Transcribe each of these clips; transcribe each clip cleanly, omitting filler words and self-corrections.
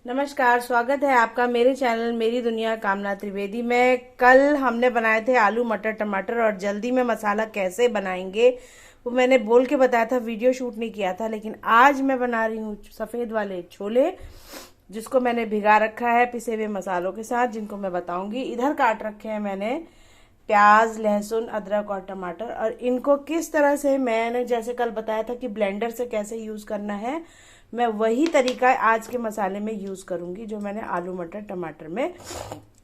नमस्कार, स्वागत है आपका मेरे चैनल मेरी दुनिया कामना त्रिवेदी में। कल हमने बनाए थे आलू मटर टमाटर और जल्दी में मसाला कैसे बनाएंगे वो मैंने बोल के बताया था, वीडियो शूट नहीं किया था। लेकिन आज मैं बना रही हूँ सफ़ेद वाले छोले, जिसको मैंने भिगा रखा है पिसे हुए मसालों के साथ, जिनको मैं बताऊंगी। इधर काट रखे हैं मैंने प्याज, लहसुन, अदरक और टमाटर, और इनको किस तरह से मैंने जैसे कल बताया था कि ब्लेंडर से कैसे यूज़ करना है, मैं वही तरीका आज के मसाले में यूज़ करूंगी जो मैंने आलू मटर टमाटर में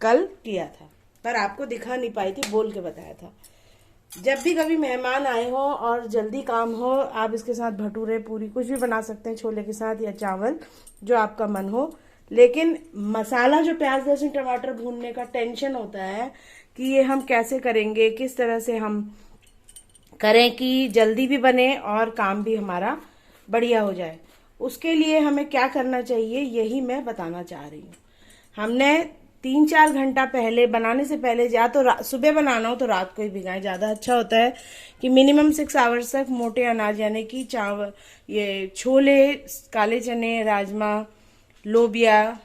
कल किया था, पर आपको दिखा नहीं पाई थी, बोल के बताया था। जब भी कभी मेहमान आए हो और जल्दी काम हो, आप इसके साथ भटूरे पूरी कुछ भी बना सकते हैं, छोले के साथ या चावल, जो आपका मन हो। लेकिन मसाला जो प्याज लहसुन टमाटर भूनने का टेंशन होता है कि ये हम कैसे करेंगे, किस तरह से हम करें कि जल्दी भी बने और काम भी हमारा बढ़िया हो जाए, उसके लिए हमें क्या करना चाहिए यही मैं बताना चाह रही हूँ। हमने 3-4 घंटा पहले, बनाने से पहले, या तो सुबह बनाना हो तो रात को ही भिगाएं, ज़्यादा अच्छा होता है कि मिनिमम 6 आवर्स तक मोटे अनाज यानी कि चावल, ये छोले, काले चने, राजमा, लोबिया,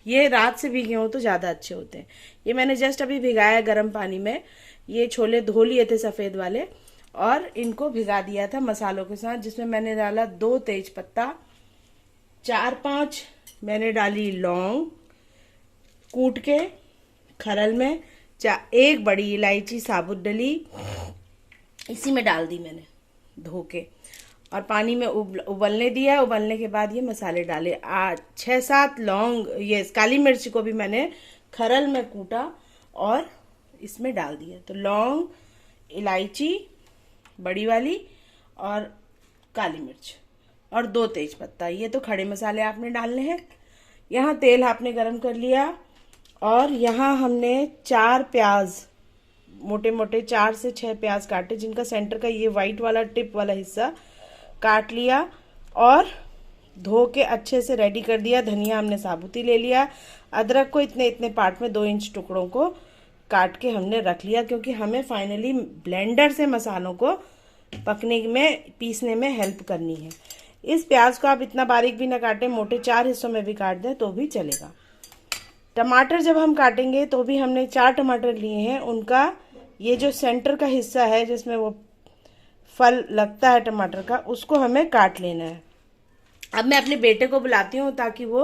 ये रात से भीगे हो तो ज़्यादा अच्छे होते हैं। ये मैंने जस्ट अभी भिगाया गर्म पानी में। ये छोले धो लिए थे सफ़ेद वाले और इनको भिगा दिया था मसालों के साथ, जिसमें मैंने डाला 2 तेज पत्ता, 4-5 मैंने डाली लौंग कूट के खरल में, 1 बड़ी इलायची साबुत डली, इसी में डाल दी मैंने धो के, और पानी में उबलने दिया। उबलने के बाद ये मसाले डाले, 6-7 लौंग, ये काली मिर्च को भी मैंने खरल में कूटा और इसमें डाल दिया। तो लौंग, इलायची बड़ी वाली और काली मिर्च और 2 तेज पत्ता, ये तो खड़े मसाले आपने डालने हैं। यहाँ तेल आपने गरम कर लिया और यहाँ हमने 4 प्याज, मोटे मोटे 4 से 6 प्याज काटे, जिनका सेंटर का ये वाइट वाला टिप वाला हिस्सा काट लिया और धो के अच्छे से रेडी कर दिया। धनिया हमने साबुती ले लिया। अदरक को इतने इतने पार्ट में 2 इंच टुकड़ों को काट के हमने रख लिया, क्योंकि हमें फाइनली ब्लेंडर से मसालों को पकने में, पीसने में हेल्प करनी है। इस प्याज को आप इतना बारीक भी ना काटें, मोटे 4 हिस्सों में भी काट दें तो भी चलेगा। टमाटर जब हम काटेंगे तो भी हमने 4 टमाटर लिए हैं, उनका ये जो सेंटर का हिस्सा है जिसमें वो फल लगता है टमाटर का, उसको हमें काट लेना है। अब मैं अपने बेटे को बुलाती हूँ ताकि वो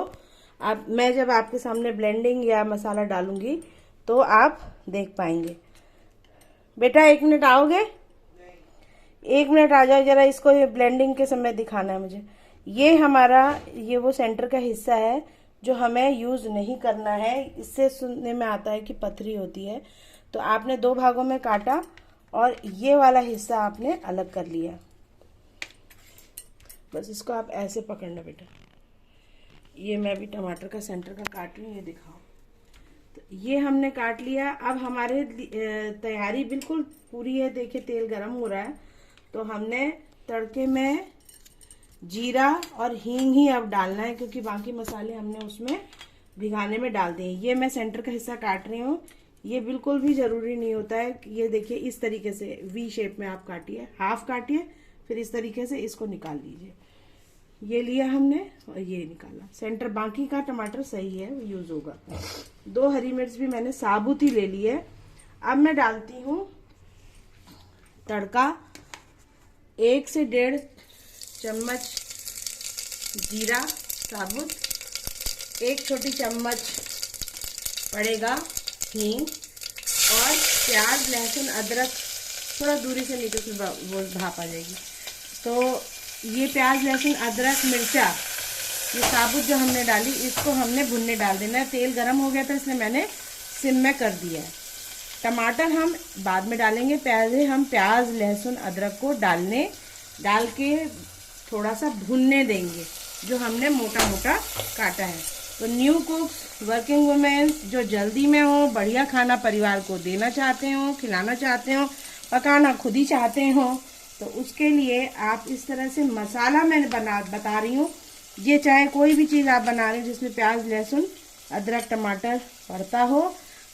मैं जब आपके सामने ब्लेंडिंग या मसाला डालूंगी तो आप देख पाएंगे। बेटा 1 मिनट आओगे? 1 मिनट आ जाओ जरा, इसको ये ब्लेंडिंग के समय दिखाना है मुझे। ये हमारा, ये वो सेंटर का हिस्सा है जो हमें यूज़ नहीं करना है। इससे सुनने में आता है कि पथरी होती है, तो आपने 2 भागों में काटा और ये वाला हिस्सा आपने अलग कर लिया। बस इसको आप ऐसे पकड़ना बेटा। ये मैं भी टमाटर का सेंटर का काट रही हूँ, ये दिखाओ। तो ये हमने काट लिया। अब हमारे तैयारी बिल्कुल पूरी है। देखिए तेल गरम हो रहा है, तो हमने तड़के में जीरा और हींग ही अब डालना है, क्योंकि बाकी मसाले हमने उसमें भिगाने में डाल दिए। ये मैं सेंटर का हिस्सा काट रही हूँ। ये बिल्कुल भी ज़रूरी नहीं होता है। ये देखिए इस तरीके से वी शेप में आप काटिए, हाफ काटिए, फिर इस तरीके से इसको निकाल लीजिए। ये लिया हमने और ये निकाला सेंटर। बाकी का टमाटर सही है, वो यूज़ होगा। 2 हरी मिर्च भी मैंने साबुत ही ले ली है। अब मैं डालती हूँ तड़का। 1 से 1.5 चम्मच जीरा साबुत, 1 छोटी चम्मच पड़ेगा हींग, और प्याज लहसुन अदरक थोड़ा दूरी से, नहीं तो फिर वो भाप आ जाएगी। तो ये प्याज लहसुन अदरक मिर्चा, ये साबुत जो हमने डाली, इसको हमने भुनने डाल देना है। तेल गरम हो गया था इसलिए मैंने सिम में कर दिया है। टमाटर हम बाद में डालेंगे, पहले हम प्याज लहसुन अदरक को डाल के थोड़ा सा भुनने देंगे, जो हमने मोटा मोटा काटा है। तो न्यू कुक्स, वर्किंग वुमेन जो जल्दी में हो, बढ़िया खाना परिवार को देना चाहते हो, खिलाना चाहते हो, पकाना खुद ही चाहते हो, तो उसके लिए आप इस तरह से मसाला मैं बता रही हूँ। ये चाहे कोई भी चीज़ आप बना रहे हो जिसमें प्याज लहसुन अदरक टमाटर पड़ता हो,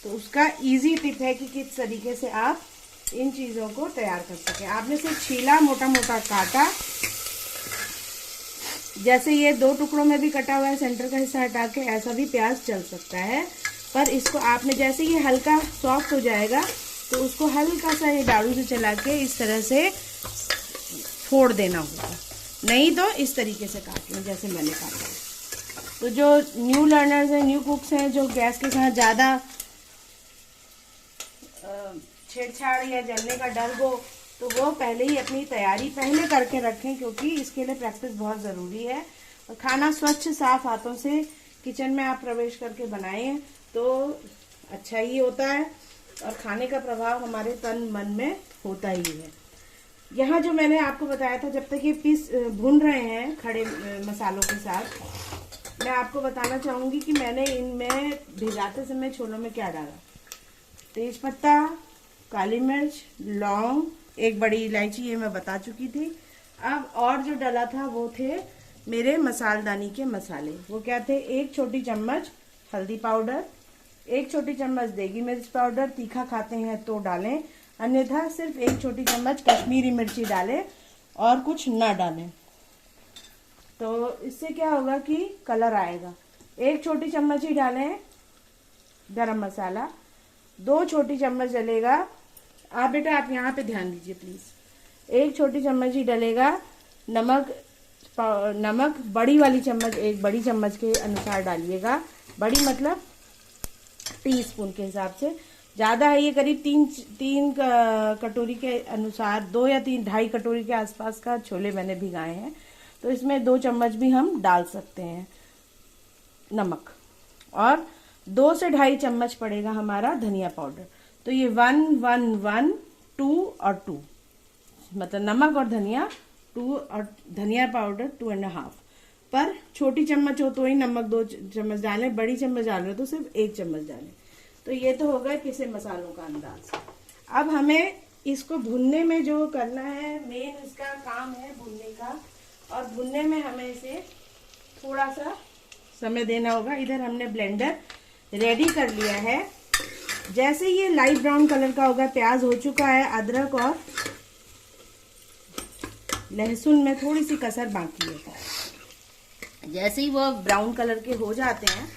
तो उसका इजी टिप है कि किस तरीके से आप इन चीज़ों को तैयार कर सकें। आपने सिर्फ छीला, मोटा मोटा काटा, जैसे ये 2 टुकड़ों में भी कटा हुआ है, सेंटर का हिस्सा हटा के, ऐसा भी प्याज चल सकता है। पर इसको आपने जैसे ये हल्का सॉफ्ट हो जाएगा तो उसको हल्का सा ये झाड़ू से चला के इस तरह से फोड़ देना होगा, नहीं तो इस तरीके से काट लें जैसे मैंने काटा है। तो जो न्यू लर्नर्स हैं, न्यू कुक्स हैं, जो गैस के साथ ज़्यादा छेड़छाड़ या जलने का डर हो, तो वो पहले ही अपनी तैयारी पहले करके रखें, क्योंकि इसके लिए प्रैक्टिस बहुत ज़रूरी है। और खाना स्वच्छ साफ हाथों से किचन में आप प्रवेश करके बनाएं तो अच्छा ही होता है, और खाने का प्रभाव हमारे तन मन में होता ही है। यहाँ जो मैंने आपको बताया था, जब तक ये पीस भून रहे हैं खड़े मसालों के साथ, मैं आपको बताना चाहूँगी कि मैंने इनमें भिगाते समय छोलों में क्या डाला। तेज पत्ता, काली मिर्च, लौंग, 1 बड़ी इलायची, ये मैं बता चुकी थी। अब और जो डाला था वो थे मेरे मसालदानी के मसाले। वो क्या थे? 1 छोटी चम्मच हल्दी पाउडर, 1 छोटी चम्मच देगी मिर्च पाउडर, तीखा खाते हैं तो डालें, अन्यथा सिर्फ 1 छोटी चम्मच कश्मीरी मिर्ची डालें और कुछ ना डालें। तो इससे क्या होगा कि कलर आएगा। 1 छोटी चम्मच ही डालें गरम मसाला, 2 छोटी चम्मच डलेगा, आप बेटा आप यहाँ पे ध्यान दीजिए प्लीज, 1 छोटी चम्मच ही डलेगा नमक। नमक बड़ी वाली चम्मच, 1 बड़ी चम्मच के अनुसार डालिएगा, बड़ी मतलब टीस्पून के हिसाब से। ज़्यादा है ये, करीब 3 कटोरी के अनुसार, 2 या 3 2.5 कटोरी के आसपास का छोले मैंने भिगाए हैं, तो इसमें 2 चम्मच भी हम डाल सकते हैं नमक, और 2 से 2.5 चम्मच पड़ेगा हमारा धनिया पाउडर। तो ये 1 1 1 2 और 2, मतलब नमक और धनिया 2 और धनिया पाउडर 2.5। पर छोटी चम्मच हो तो ही नमक 2 चम्मच डालें, बड़ी चम्मच डाल रहे हो तो सिर्फ 1 चम्मच डालें। तो ये तो हो गए पिसे मसालों का अंदाज। अब हमें इसको भुनने में जो करना है, मेन इसका काम है भुनने का, और भुनने में हमें इसे थोड़ा सा समय देना होगा। इधर हमने ब्लेंडर रेडी कर लिया है। जैसे ये लाइट ब्राउन कलर का होगा, प्याज हो चुका है, अदरक और लहसुन में थोड़ी सी कसर बाकी है। जैसे ही वो ब्राउन कलर के हो जाते हैं,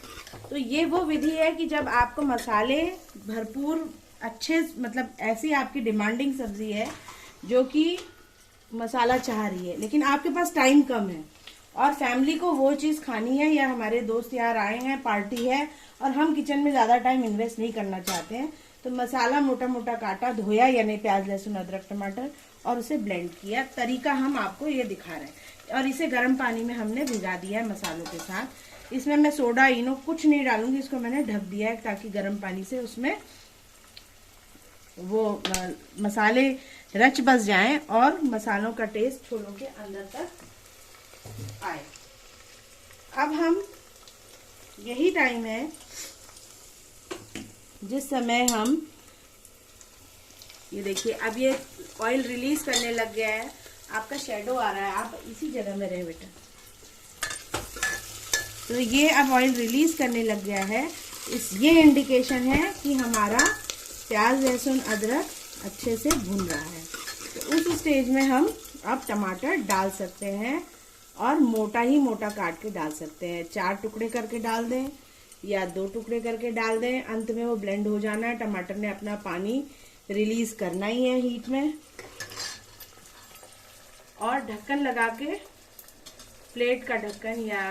तो ये वो विधि है कि जब आपको मसाले भरपूर अच्छे, मतलब ऐसी आपकी डिमांडिंग सब्जी है जो कि मसाला चाह रही है, लेकिन आपके पास टाइम कम है और फैमिली को वो चीज़ खानी है, या हमारे दोस्त यार आए हैं, पार्टी है, और हम किचन में ज़्यादा टाइम इन्वेस्ट नहीं करना चाहते हैं, तो मसाला मोटा मोटा काटा, धोया यानी प्याज लहसुन अदरक टमाटर, और उसे ब्लेंड किया। तरीका हम आपको ये दिखा रहे हैं, और इसे गर्म पानी में हमने भिगा दिया है मसालों के साथ। इसमें मैं सोडा इनो कुछ नहीं डालूंगी, इसको मैंने ढक दिया है ताकि गर्म पानी से उसमें वो मसाले रच बस जाएं और मसालों का टेस्ट छोलों के अंदर तक आए। अब हम, यही टाइम है जिस समय हम, ये देखिए अब ये ऑयल रिलीज करने लग गया है, आपका शेडो आ रहा है, आप इसी जगह में रहे बेटा। तो ये अब ऑयल रिलीज करने लग गया है, ये इंडिकेशन है कि हमारा प्याज लहसुन अदरक अच्छे से भुन रहा है। तो उस स्टेज में हम अब टमाटर डाल सकते हैं, और मोटा ही मोटा काट के डाल सकते हैं। 4 टुकड़े करके डाल दें या 2 टुकड़े करके डाल दें, अंत में वो ब्लेंड हो जाना है। टमाटर ने अपना पानी रिलीज करना ही है हीट में, और ढक्कन लगा के, प्लेट का ढक्कन या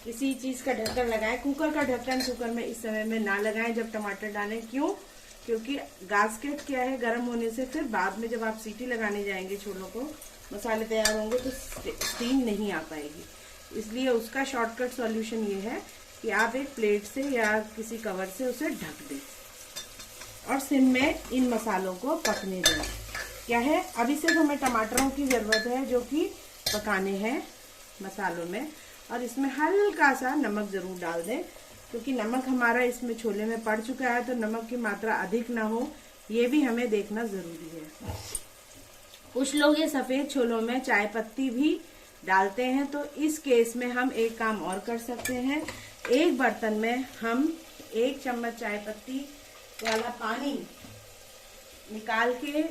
किसी चीज का ढक्कन लगाएं। कुकर का ढक्कन कुकर में इस समय में ना लगाएं जब टमाटर डालें। क्यों? क्योंकि गास्केट क्या है, गर्म होने से फिर बाद में जब आप सीटी लगाने जाएंगे छोलों को, मसाले तैयार होंगे तो स्टीम नहीं आ पाएगी। इसलिए उसका शॉर्टकट सॉल्यूशन ये है कि आप एक प्लेट से या किसी कवर से उसे ढक दें और सिम में इन मसालों को पकने दें। क्या है, अभी सिर्फ हमें टमाटरों की ज़रूरत है जो कि पकाने हैं मसालों में, और इसमें हल्का सा नमक ज़रूर डाल दें, क्योंकि नमक हमारा इसमें छोले में पड़ चुका है, तो नमक की मात्रा अधिक ना हो ये भी हमें देखना ज़रूरी है। कुछ लोग ये सफ़ेद छोलों में चाय पत्ती भी डालते हैं, तो इस केस में हम एक काम और कर सकते हैं। एक बर्तन में हम 1 चम्मच चाय पत्ती वाला पानी निकाल के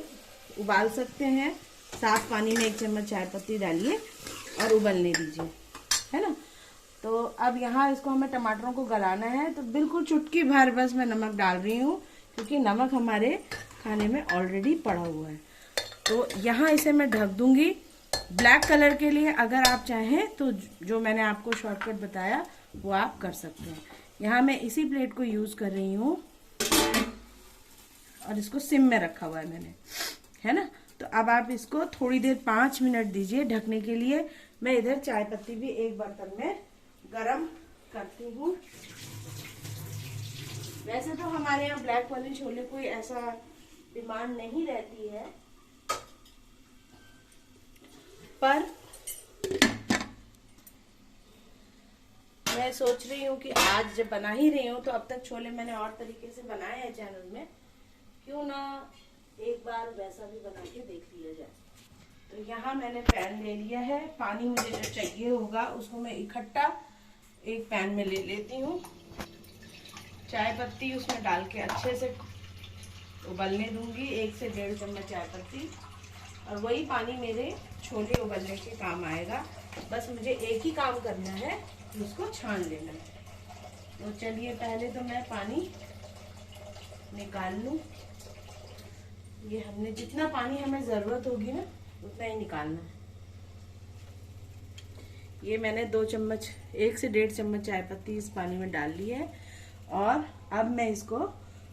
उबाल सकते हैं। साफ पानी में 1 चम्मच चाय पत्ती डालिए और उबलने दीजिए। है ना। तो अब यहाँ इसको हमें टमाटरों को गलाना है, तो बिल्कुल चुटकी भर बस मैं नमक डाल रही हूँ, क्योंकि नमक हमारे खाने में ऑलरेडी पड़ा हुआ है। तो यहाँ इसे मैं ढक दूंगी ब्लैक कलर के लिए। अगर आप चाहें तो जो मैंने आपको शॉर्टकट बताया वो आप कर सकते हैं। यहाँ मैं इसी प्लेट को यूज कर रही हूँ और इसको सिम में रखा हुआ है मैंने, है ना। तो अब आप इसको थोड़ी देर 5 मिनट दीजिए ढकने के लिए। मैं इधर चाय पत्ती भी एक बर्तन में गरम करती हूँ। वैसे तो हमारे यहाँ ब्लैक वाले छोले कोई ऐसा डिमांड नहीं रहती है, पर मैं सोच रही हूँ कि आज जब बना ही रही हूँ तो अब तक छोले मैंने और तरीके से बनाए हैं चैनल में, क्यों ना एक बार वैसा भी बना के देख लिया जाए। तो यहाँ मैंने पैन ले लिया है। पानी मुझे जो चाहिए होगा उसको मैं इकट्ठा एक पैन में ले लेती हूँ। चाय पत्ती उसमें डाल के अच्छे से उबलने दूंगी, 1 से 1.5 चम्मच चाय पत्ती, और वही पानी मेरे छोले उबलने के काम आएगा। बस मुझे एक ही काम करना है, उसको छान लेना है। तो चलिए पहले तो मैं पानी निकाल लूं। ये हमने जितना पानी हमें जरूरत होगी ना उतना ही निकालना है। ये मैंने 2 चम्मच 1 से 1.5 चम्मच चाय पत्ती इस पानी में डाल ली है, और अब मैं इसको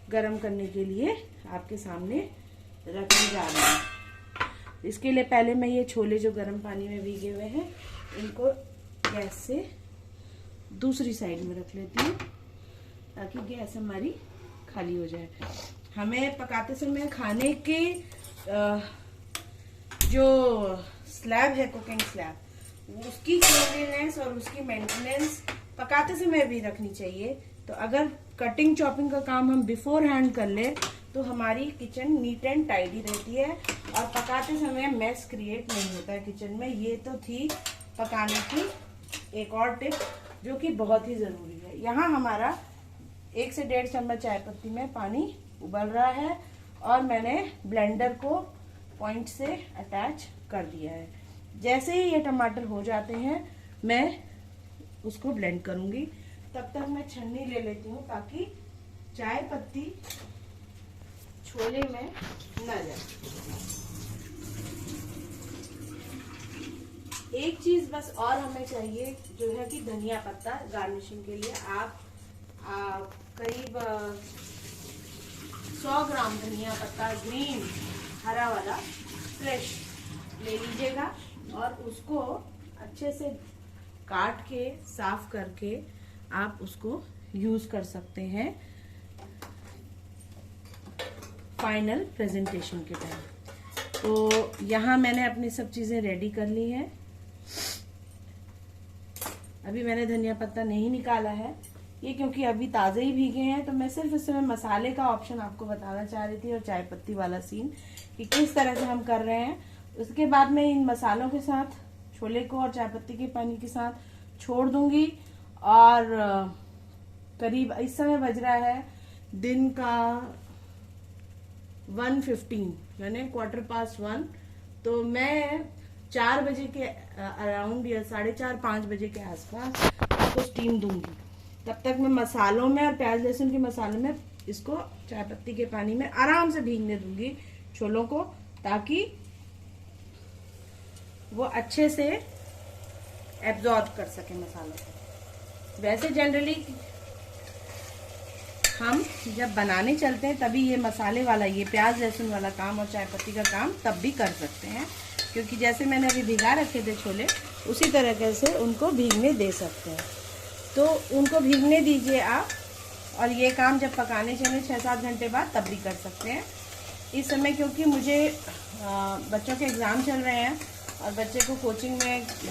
गरम करने के लिए आपके सामने रखने जा रही हूँ। इसके लिए पहले मैं ये छोले जो गरम पानी में भीगे हुए हैं इनको गैस से दूसरी साइड में रख लेती हूँ, ताकि गैस हमारी खाली हो जाए। हमें पकाते समय खाने के जो स्लैब है, कुकिंग स्लैब, उसकी क्लीनलीनेस और उसकी मेंटेनेंस पकाते समय भी रखनी चाहिए। तो अगर कटिंग चॉपिंग का काम हम बिफोर हैंड कर ले तो हमारी किचन नीट एंड टाइडी रहती है और पकाते समय मेस क्रिएट नहीं होता है किचन में। ये तो थी पकाने की एक और टिप जो कि बहुत ही जरूरी है। यहाँ हमारा 1 से 1.5 चम्मच चाय पत्ती में पानी उबल रहा है और मैंने ब्लेंडर को पॉइंट से अटैच कर दिया है। जैसे ही ये टमाटर हो जाते हैं मैं उसको ब्लेंड करूंगी। तब तक मैं छन्नी ले लेती हूँ ताकि चाय पत्ती छोले में न जाए। एक चीज बस और हमें चाहिए जो है कि धनिया पत्ता गार्निशिंग के लिए आप करीब 100 ग्राम धनिया पत्ता ग्रीन हरा वाला फ्रेश ले लीजिएगा और उसको अच्छे से काट के साफ करके आप उसको यूज कर सकते हैं फाइनल प्रेजेंटेशन के टाइम। तो यहाँ मैंने अपनी सब चीजें रेडी कर ली हैं। अभी मैंने धनिया पत्ता नहीं निकाला है ये, क्योंकि अभी ताजे ही भीगे हैं। तो मैं सिर्फ इसमें मसाले का ऑप्शन आपको बताना चाह रही थी और चाय पत्ती वाला सीन कि किस तरह से हम कर रहे हैं। उसके बाद मैं इन मसालों के साथ छोले को और चाय पत्ती के पानी के साथ छोड़ दूंगी। और करीब इस समय बज रहा है दिन का 1:15 यानी 1:15। तो मैं 4 बजे के अराउंड या 4:30-5 बजे के आसपास इसको स्टीम दूंगी। तब तक मैं मसालों में और प्याज लहसुन के मसालों में इसको चाय पत्ती के पानी में आराम से भीगने दूंगी छोलों को, ताकि वो अच्छे से एब्जॉर्ब कर सके मसालों को। वैसे जनरली हम जब बनाने चलते हैं तभी ये मसाले वाला, ये प्याज लहसुन वाला काम और चाय पत्ती का काम तब भी कर सकते हैं, क्योंकि जैसे मैंने अभी भिगा रखे थे छोले उसी तरीके से उनको भीगने दे सकते हैं। तो उनको भीगने दीजिए आप, और ये काम जब पकाने चले 6-7 घंटे बाद तब भी कर सकते हैं। इस समय क्योंकि मुझे बच्चों के एग्ज़ाम चल रहे हैं और बच्चे को कोचिंग में